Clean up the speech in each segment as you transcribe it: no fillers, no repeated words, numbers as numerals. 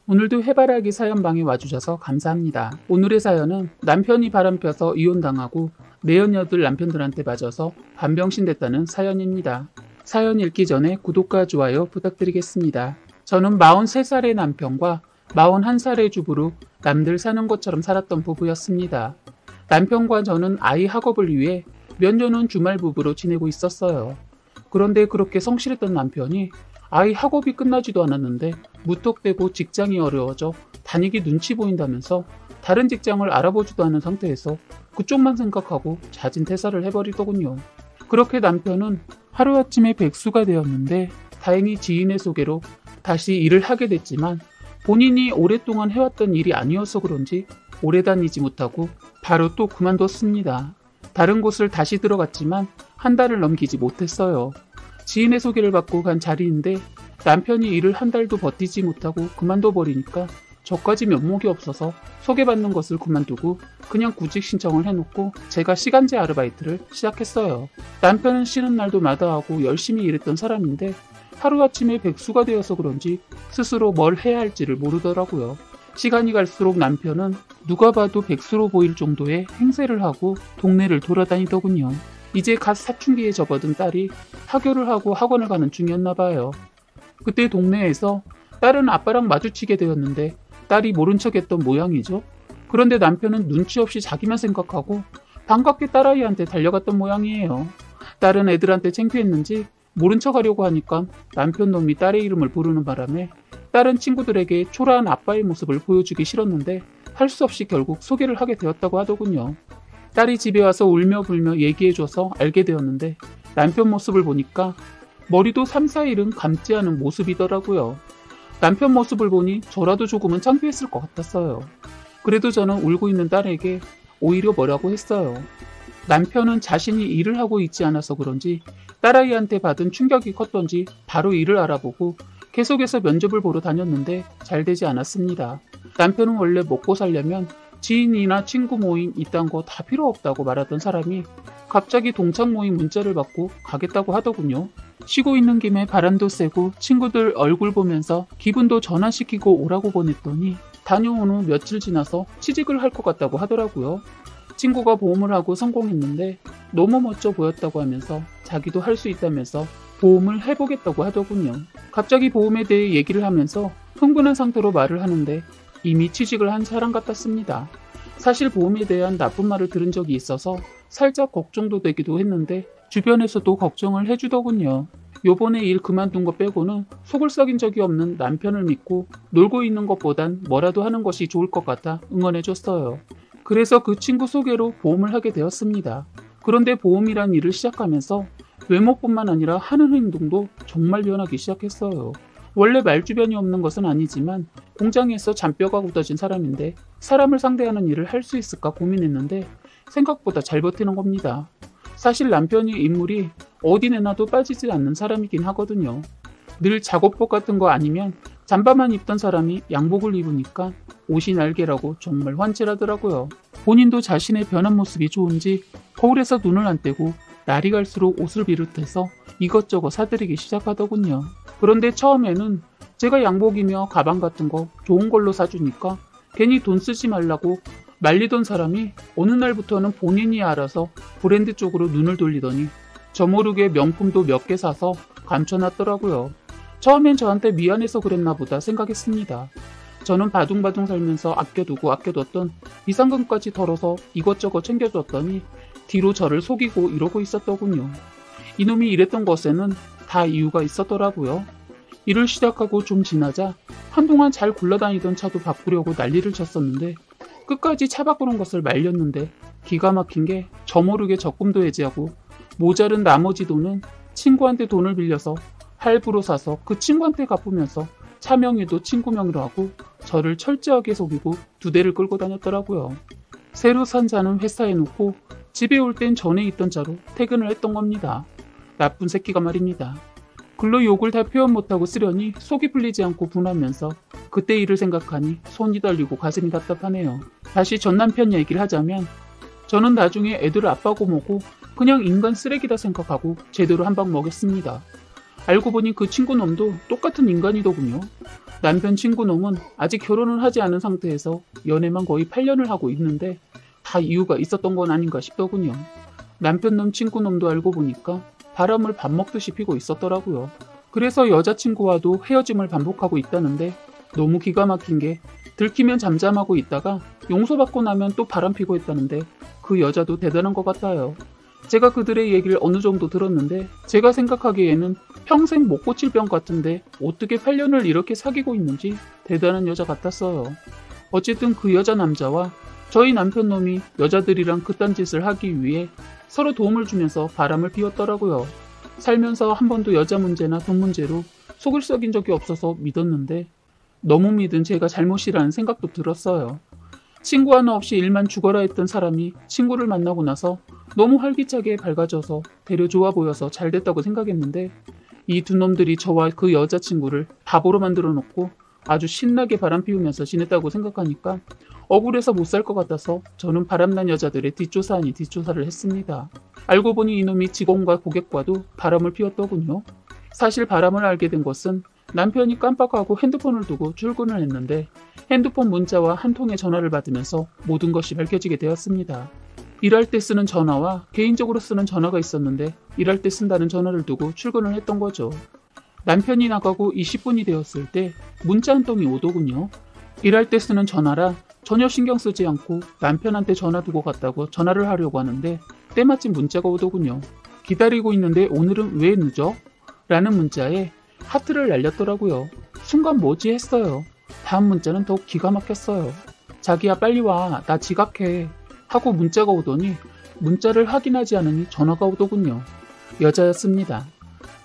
오늘도 해바라기 사연방에 와주셔서 감사합니다. 오늘의 사연은 남편이 바람펴서 이혼당하고 내연녀들 남편들한테 맞아서 반병신 됐다는 사연입니다. 사연 읽기 전에 구독과 좋아요 부탁드리겠습니다. 저는 43살의 남편과 41살의 주부로 남들 사는 것처럼 살았던 부부였습니다. 남편과 저는 아이 학업을 위해 몇 년은 주말 부부로 지내고 있었어요. 그런데 그렇게 성실했던 남편이 아이 학업이 끝나지도 않았는데 무턱대고 직장이 어려워져 다니기 눈치 보인다면서 다른 직장을 알아보지도 않은 상태에서 그쪽만 생각하고 자진 퇴사를 해버리더군요. 그렇게 남편은 하루아침에 백수가 되었는데 다행히 지인의 소개로 다시 일을 하게 됐지만 본인이 오랫동안 해왔던 일이 아니어서 그런지 오래 다니지 못하고 바로 또 그만뒀습니다. 다른 곳을 다시 들어갔지만 한 달을 넘기지 못했어요. 지인의 소개를 받고 간 자리인데 남편이 일을 한 달도 버티지 못하고 그만둬 버리니까 저까지 면목이 없어서 소개받는 것을 그만두고 그냥 구직 신청을 해놓고 제가 시간제 아르바이트를 시작했어요. 남편은 쉬는 날도 마다하고 열심히 일했던 사람인데 하루아침에 백수가 되어서 그런지 스스로 뭘 해야 할지를 모르더라고요. 시간이 갈수록 남편은 누가 봐도 백수로 보일 정도의 행세를 하고 동네를 돌아다니더군요. 이제 갓 사춘기에 접어든 딸이 하교를 하고 학원을 가는 중이었나 봐요. 그때 동네에서 딸은 아빠랑 마주치게 되었는데 딸이 모른 척했던 모양이죠. 그런데 남편은 눈치 없이 자기만 생각하고 반갑게 딸아이한테 달려갔던 모양이에요. 딸은 애들한테 창피했는지 모른 척하려고 하니까 남편 놈이 딸의 이름을 부르는 바람에 딸은 친구들에게 초라한 아빠의 모습을 보여주기 싫었는데 할 수 없이 결국 소개를 하게 되었다고 하더군요. 딸이 집에 와서 울며 불며 얘기해줘서 알게 되었는데 남편 모습을 보니까 머리도 3, 4일은 감지 않은 모습이더라고요. 남편 모습을 보니 저라도 조금은 창피했을 것 같았어요. 그래도 저는 울고 있는 딸에게 오히려 뭐라고 했어요. 남편은 자신이 일을 하고 있지 않아서 그런지 딸아이한테 받은 충격이 컸던지 바로 일을 알아보고 계속해서 면접을 보러 다녔는데 잘 되지 않았습니다. 남편은 원래 먹고 살려면 지인이나 친구 모임 이딴 거 다 필요 없다고 말하던 사람이 갑자기 동창 모임 문자를 받고 가겠다고 하더군요. 쉬고 있는 김에 바람도 쐬고 친구들 얼굴 보면서 기분도 전환시키고 오라고 보냈더니 다녀온 후 며칠 지나서 취직을 할 것 같다고 하더라고요. 친구가 보험을 하고 성공했는데 너무 멋져 보였다고 하면서 자기도 할 수 있다면서 보험을 해보겠다고 하더군요. 갑자기 보험에 대해 얘기를 하면서 흥분한 상태로 말을 하는데 이미 취직을 한 사람 같았습니다. 사실 보험에 대한 나쁜 말을 들은 적이 있어서 살짝 걱정도 되기도 했는데 주변에서도 걱정을 해주더군요. 요번에 일 그만둔 거 빼고는 속을 썩인 적이 없는 남편을 믿고 놀고 있는 것보단 뭐라도 하는 것이 좋을 것 같아 응원해줬어요. 그래서 그 친구 소개로 보험을 하게 되었습니다. 그런데 보험이란 일을 시작하면서 외모뿐만 아니라 하는 행동도 정말 변하기 시작했어요. 원래 말주변이 없는 것은 아니지만 공장에서 잔뼈가 굳어진 사람인데 사람을 상대하는 일을 할 수 있을까 고민했는데 생각보다 잘 버티는 겁니다. 사실 남편이 인물이 어디 내놔도 빠지지 않는 사람이긴 하거든요. 늘 작업복 같은 거 아니면 잠바만 입던 사람이 양복을 입으니까 옷이 날개라고 정말 환칠하더라고요. 본인도 자신의 변한 모습이 좋은지 거울에서 눈을 안 떼고 날이 갈수록 옷을 비롯해서 이것저것 사들이기 시작하더군요. 그런데 처음에는 제가 양복이며 가방 같은 거 좋은 걸로 사주니까 괜히 돈 쓰지 말라고 말리던 사람이 어느 날부터는 본인이 알아서 브랜드 쪽으로 눈을 돌리더니 저 모르게 명품도 몇 개 사서 감춰놨더라고요. 처음엔 저한테 미안해서 그랬나 보다 생각했습니다. 저는 바둥바둥 살면서 아껴두었던 비상금까지 덜어서 이것저것 챙겨줬더니 뒤로 저를 속이고 이러고 있었더군요. 이놈이 이랬던 것에는 다 이유가 있었더라고요. 일을 시작하고 좀 지나자 한동안 잘 굴러다니던 차도 바꾸려고 난리를 쳤었는데 끝까지 차 바꾸는 것을 말렸는데 기가 막힌 게 저 모르게 적금도 해지하고 모자른 나머지 돈은 친구한테 돈을 빌려서 할부로 사서 그 친구한테 갚으면서 차 명의도 친구 명의로 하고 저를 철저하게 속이고 2대를 끌고 다녔더라고요. 새로 산 차는 회사에 놓고 집에 올 땐 전에 있던 차로 퇴근을 했던 겁니다. 나쁜 새끼가 말입니다. 글로 욕을 다 표현 못하고 쓰려니 속이 풀리지 않고 분하면서 그때 일을 생각하니 손이 떨리고 가슴이 답답하네요. 다시 전 남편 얘기를 하자면 저는 나중에 애들 아빠고 뭐고 그냥 인간 쓰레기다 생각하고 제대로 한 방 먹였습니다. 알고 보니 그 친구놈도 똑같은 인간이더군요. 남편 친구놈은 아직 결혼을 하지 않은 상태에서 연애만 거의 8년을 하고 있는데 다 이유가 있었던 건 아닌가 싶더군요. 남편놈 친구놈도 알고 보니까 바람을 밥 먹듯이 피고 있었더라고요. 그래서 여자친구와도 헤어짐을 반복하고 있다는데 너무 기가 막힌 게 들키면 잠잠하고 있다가 용서받고 나면 또 바람 피고 있다는데 그 여자도 대단한 것 같아요. 제가 그들의 얘기를 어느 정도 들었는데 제가 생각하기에는 평생 못 고칠 병 같은데 어떻게 8년을 이렇게 사귀고 있는지 대단한 여자 같았어요. 어쨌든 그 여자 남자와 저희 남편놈이 여자들이랑 그딴 짓을 하기 위해 서로 도움을 주면서 바람을 피웠더라고요. 살면서 한 번도 여자 문제나 돈 문제로 속을 썩인 적이 없어서 믿었는데 너무 믿은 제가 잘못이라는 생각도 들었어요. 친구 하나 없이 일만 죽어라 했던 사람이 친구를 만나고 나서 너무 활기차게 밝아져서 되려 좋아 보여서 잘 됐다고 생각했는데 이 두 놈들이 저와 그 여자친구를 바보로 만들어 놓고 아주 신나게 바람 피우면서 지냈다고 생각하니까 억울해서 못 살 것 같아서 저는 바람난 여자들의 뒷조사 아닌 뒷조사를 했습니다. 알고 보니 이놈이 직원과 고객과도 바람을 피웠더군요. 사실 바람을 알게 된 것은 남편이 깜빡하고 핸드폰을 두고 출근을 했는데 핸드폰 문자와 한 통의 전화를 받으면서 모든 것이 밝혀지게 되었습니다. 일할 때 쓰는 전화와 개인적으로 쓰는 전화가 있었는데 일할 때 쓴다는 전화를 두고 출근을 했던 거죠. 남편이 나가고 20분이 되었을 때 문자 한 통이 오더군요. 일할 때 쓰는 전화라 전혀 신경 쓰지 않고 남편한테 전화 두고 갔다고 전화를 하려고 하는데 때마침 문자가 오더군요. 기다리고 있는데 오늘은 왜 늦어? 라는 문자에 하트를 날렸더라고요. 순간 뭐지 했어요. 다음 문자는 더욱 기가 막혔어요. 자기야 빨리 와, 나 지각해 하고 문자가 오더니 문자를 확인하지 않으니 전화가 오더군요. 여자였습니다.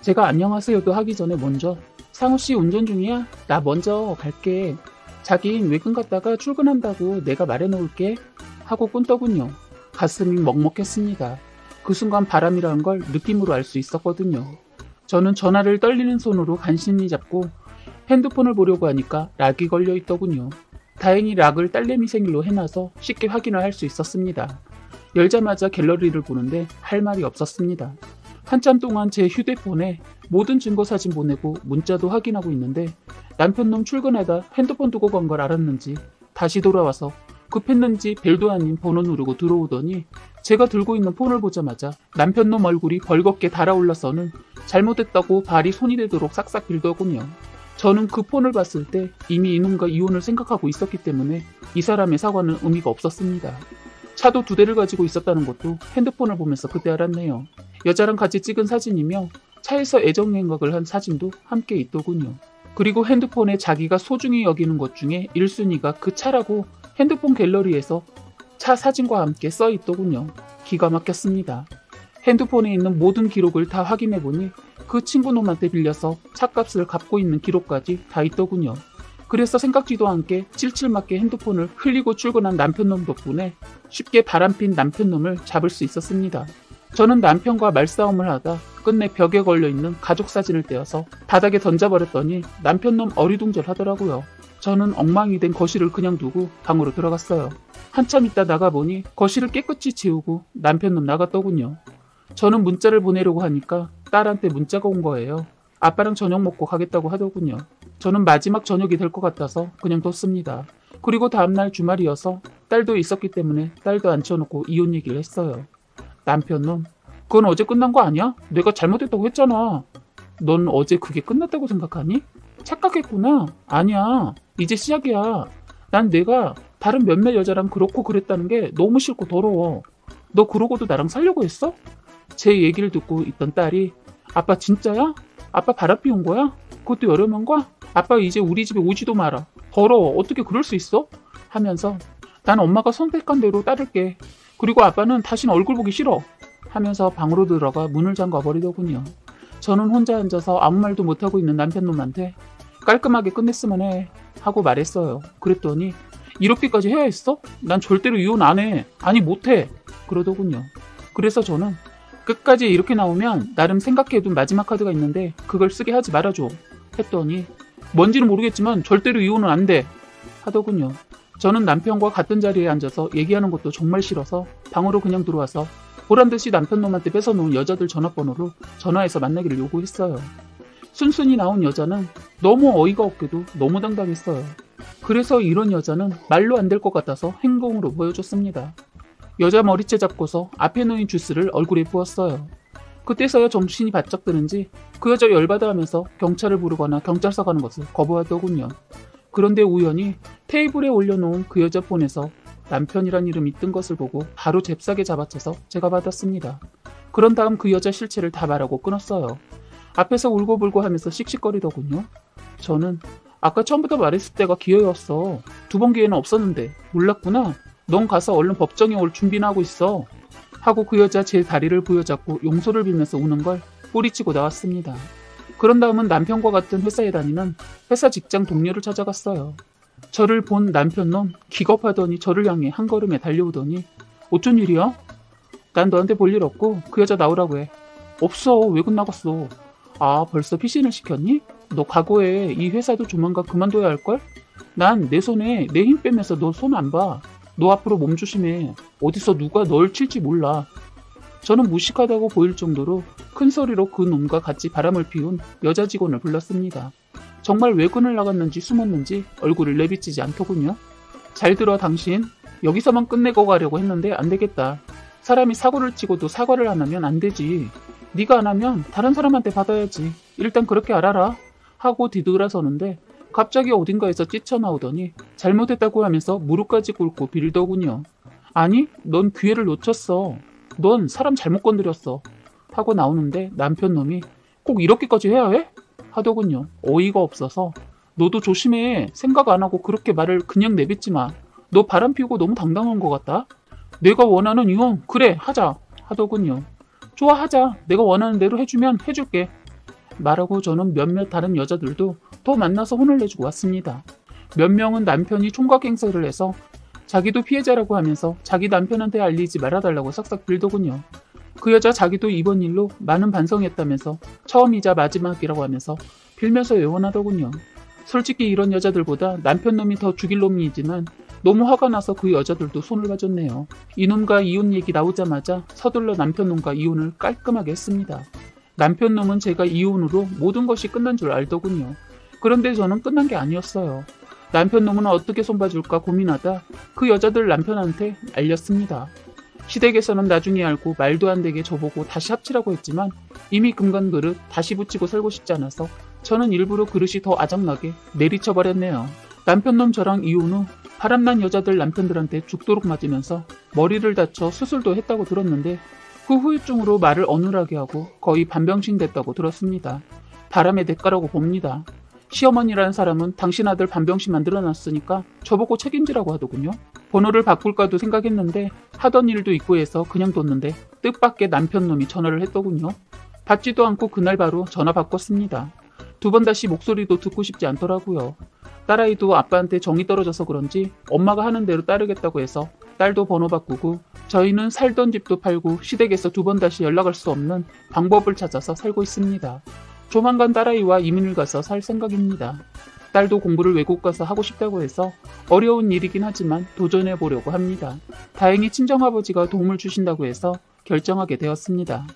제가 안녕하세요도 하기 전에 먼저 상우씨 운전 중이야? 나 먼저 갈게. 자긴 외근 갔다가 출근한다고 내가 말해놓을게 하고 끊더군요. 가슴이 먹먹했습니다. 그 순간 바람이라는 걸 느낌으로 알 수 있었거든요. 저는 전화를 떨리는 손으로 간신히 잡고 핸드폰을 보려고 하니까 락이 걸려 있더군요. 다행히 락을 딸내미 생일로 해놔서 쉽게 확인을 할 수 있었습니다. 열자마자 갤러리를 보는데 할 말이 없었습니다. 한참 동안 제 휴대폰에 모든 증거 사진 보내고 문자도 확인하고 있는데 남편놈 출근하다 핸드폰 두고 간 걸 알았는지 다시 돌아와서 급했는지 벨도 아닌 번호 누르고 들어오더니 제가 들고 있는 폰을 보자마자 남편놈 얼굴이 벌겋게 달아올라서는 잘못했다고 발이 손이 되도록 싹싹 빌더군요. 저는 그 폰을 봤을 때 이미 이놈과 이혼을 생각하고 있었기 때문에 이 사람의 사과는 의미가 없었습니다. 차도 2대를 가지고 있었다는 것도 핸드폰을 보면서 그때 알았네요. 여자랑 같이 찍은 사진이며 차에서 애정행각을 한 사진도 함께 있더군요. 그리고 핸드폰에 자기가 소중히 여기는 것 중에 1순위가 그 차라고 핸드폰 갤러리에서 차 사진과 함께 써 있더군요. 기가 막혔습니다. 핸드폰에 있는 모든 기록을 다 확인해보니 그 친구놈한테 빌려서 차값을 갚고 있는 기록까지 다 있더군요. 그래서 생각지도 않게 칠칠맞게 핸드폰을 흘리고 출근한 남편놈 덕분에 쉽게 바람핀 남편놈을 잡을 수 있었습니다. 저는 남편과 말싸움을 하다 끝내 벽에 걸려있는 가족 사진을 떼어서 바닥에 던져버렸더니 남편놈 어리둥절하더라고요. 저는 엉망이 된 거실을 그냥 두고 방으로 들어갔어요. 한참 있다 나가보니 거실을 깨끗이 치우고 남편놈 나갔더군요. 저는 문자를 보내려고 하니까 딸한테 문자가 온 거예요. 아빠랑 저녁 먹고 가겠다고 하더군요. 저는 마지막 저녁이 될 것 같아서 그냥 뒀습니다. 그리고 다음날 주말이어서 딸도 있었기 때문에 딸도 앉혀놓고 이혼 얘기를 했어요. 남편은 그건 어제 끝난 거 아니야? 내가 잘못했다고 했잖아. 넌 어제 그게 끝났다고 생각하니? 착각했구나. 아니야. 이제 시작이야. 난 내가 다른 몇몇 여자랑 그렇고 그랬다는 게 너무 싫고 더러워. 너 그러고도 나랑 살려고 했어? 제 얘기를 듣고 있던 딸이 아빠 진짜야? 아빠 바람 피운 거야? 그것도 여러 명과? 아빠 이제 우리 집에 오지도 마라. 더러워. 어떻게 그럴 수 있어? 하면서 난 엄마가 선택한 대로 따를게. 그리고 아빠는 다신 얼굴 보기 싫어. 하면서 방으로 들어가 문을 잠가 버리더군요. 저는 혼자 앉아서 아무 말도 못하고 있는 남편놈한테 깔끔하게 끝냈으면 해 하고 말했어요. 그랬더니 이렇게까지 해야 했어? 난 절대로 이혼 안 해. 아니 못해. 그러더군요. 그래서 저는 끝까지 이렇게 나오면 나름 생각해둔 마지막 카드가 있는데 그걸 쓰게 하지 말아줘 했더니 뭔지는 모르겠지만 절대로 이혼은 안 돼 하더군요. 저는 남편과 같은 자리에 앉아서 얘기하는 것도 정말 싫어서 방으로 그냥 들어와서 보란듯이 남편놈한테 뺏어놓은 여자들 전화번호로 전화해서 만나기를 요구했어요. 순순히 나온 여자는 너무 어이가 없게도 너무 당당했어요. 그래서 이런 여자는 말로 안 될 것 같아서 행동으로 보여줬습니다. 여자 머리채 잡고서 앞에 놓인 주스를 얼굴에 부었어요. 그때서야 정신이 바짝 드는지 그 여자 열받아 하면서 경찰을 부르거나 경찰서 가는 것을 거부하더군요. 그런데 우연히 테이블에 올려놓은 그 여자 폰에서 남편이란 이름이 뜬 것을 보고 바로 잽싸게 잡아채서 제가 받았습니다. 그런 다음 그 여자 실체를 다 말하고 끊었어요. 앞에서 울고불고 하면서 씩씩거리더군요. 저는 아까 처음부터 말했을 때가 기회였어. 2번 기회는 없었는데 몰랐구나. 넌 가서 얼른 법정에 올 준비나 하고 있어. 하고 그 여자 제 다리를 부여잡고 용서를 빌면서 우는 걸 뿌리치고 나왔습니다. 그런 다음은 남편과 같은 회사에 다니는 회사 직장 동료를 찾아갔어요. 저를 본 남편놈 기겁하더니 저를 향해 한 걸음에 달려오더니 어쩐 일이야? 난 너한테 볼 일 없고 그 여자 나오라고 해. 없어. 외국 나갔어. 아, 벌써 피신을 시켰니? 너 각오해. 이 회사도 조만간 그만둬야 할걸? 난 내 손에 내 힘 빼면서 너 손 안 봐. 너 앞으로 몸 조심해. 어디서 누가 널 칠지 몰라. 저는 무식하다고 보일 정도로 큰 소리로 그 놈과 같이 바람을 피운 여자 직원을 불렀습니다. 정말 외근을 나갔는지 숨었는지 얼굴을 내비치지 않더군요. 잘 들어 당신. 여기서만 끝내고 가려고 했는데 안 되겠다. 사람이 사고를 치고도 사과를 안 하면 안 되지. 네가 안 하면 다른 사람한테 받아야지. 일단 그렇게 알아라. 하고 뒤돌아서는데 갑자기 어딘가에서 뛰쳐나오더니 잘못했다고 하면서 무릎까지 꿇고 빌더군요. 아니, 넌 기회를 놓쳤어. 넌 사람 잘못 건드렸어. 하고 나오는데 남편 놈이 꼭 이렇게까지 해야 해? 하더군요. 어이가 없어서 너도 조심해. 생각 안 하고 그렇게 말을 그냥 내뱉지 마. 너 바람 피우고 너무 당당한 것 같다. 내가 원하는 이혼 그래 하자 하더군요. 좋아 하자. 내가 원하는 대로 해주면 해줄게. 말하고 저는 몇몇 다른 여자들도 더 만나서 혼을 내주고 왔습니다. 몇 명은 남편이 총각 행세를 해서 자기도 피해자라고 하면서 자기 남편한테 알리지 말아달라고 싹싹 빌더군요. 그 여자 자기도 이번 일로 많은 반성했다면서 처음이자 마지막이라고 하면서 빌면서 애원하더군요. 솔직히 이런 여자들보다 남편 놈이 더 죽일 놈이지만 너무 화가 나서 그 여자들도 손을 봐줬네요. 이놈과 이혼 얘기 나오자마자 서둘러 남편 놈과 이혼을 깔끔하게 했습니다. 남편 놈은 제가 이혼으로 모든 것이 끝난 줄 알더군요. 그런데 저는 끝난 게 아니었어요. 남편 놈은 어떻게 손봐줄까 고민하다 그 여자들 남편한테 알렸습니다. 시댁에서는 나중에 알고 말도 안 되게 저보고 다시 합치라고 했지만 이미 금간 그릇 다시 붙이고 살고 싶지 않아서 저는 일부러 그릇이 더 아작나게 내리쳐버렸네요. 남편 놈 저랑 이혼 후 바람난 여자들 남편들한테 죽도록 맞으면서 머리를 다쳐 수술도 했다고 들었는데 그 후유증으로 말을 어눌하게 하고 거의 반병신 됐다고 들었습니다. 바람의 대가라고 봅니다. 시어머니라는 사람은 당신 아들 반병신 만들어놨으니까 저보고 책임지라고 하더군요. 번호를 바꿀까도 생각했는데 하던 일도 있고 해서 그냥 뒀는데 뜻밖의 남편 놈이 전화를 했더군요. 받지도 않고 그날 바로 전화 바꿨습니다. 2번 다시 목소리도 듣고 싶지 않더라고요. 딸아이도 아빠한테 정이 떨어져서 그런지 엄마가 하는 대로 따르겠다고 해서 딸도 번호 바꾸고 저희는 살던 집도 팔고 시댁에서 2번 다시 연락할 수 없는 방법을 찾아서 살고 있습니다. 조만간 딸아이와 이민을 가서 살 생각입니다. 딸도 공부를 외국 가서 하고 싶다고 해서 어려운 일이긴 하지만 도전해 보려고 합니다. 다행히 친정아버지가 도움을 주신다고 해서 결정하게 되었습니다.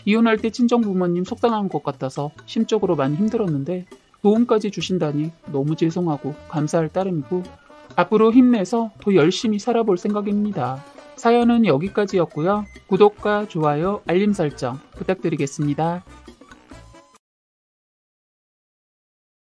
이혼할 때 친정부모님 속상한 것 같아서 심적으로 많이 힘들었는데 도움까지 주신다니 너무 죄송하고 감사할 따름이고 앞으로 힘내서 더 열심히 살아볼 생각입니다. 사연은 여기까지였고요. 구독과 좋아요, 알림 설정 부탁드리겠습니다.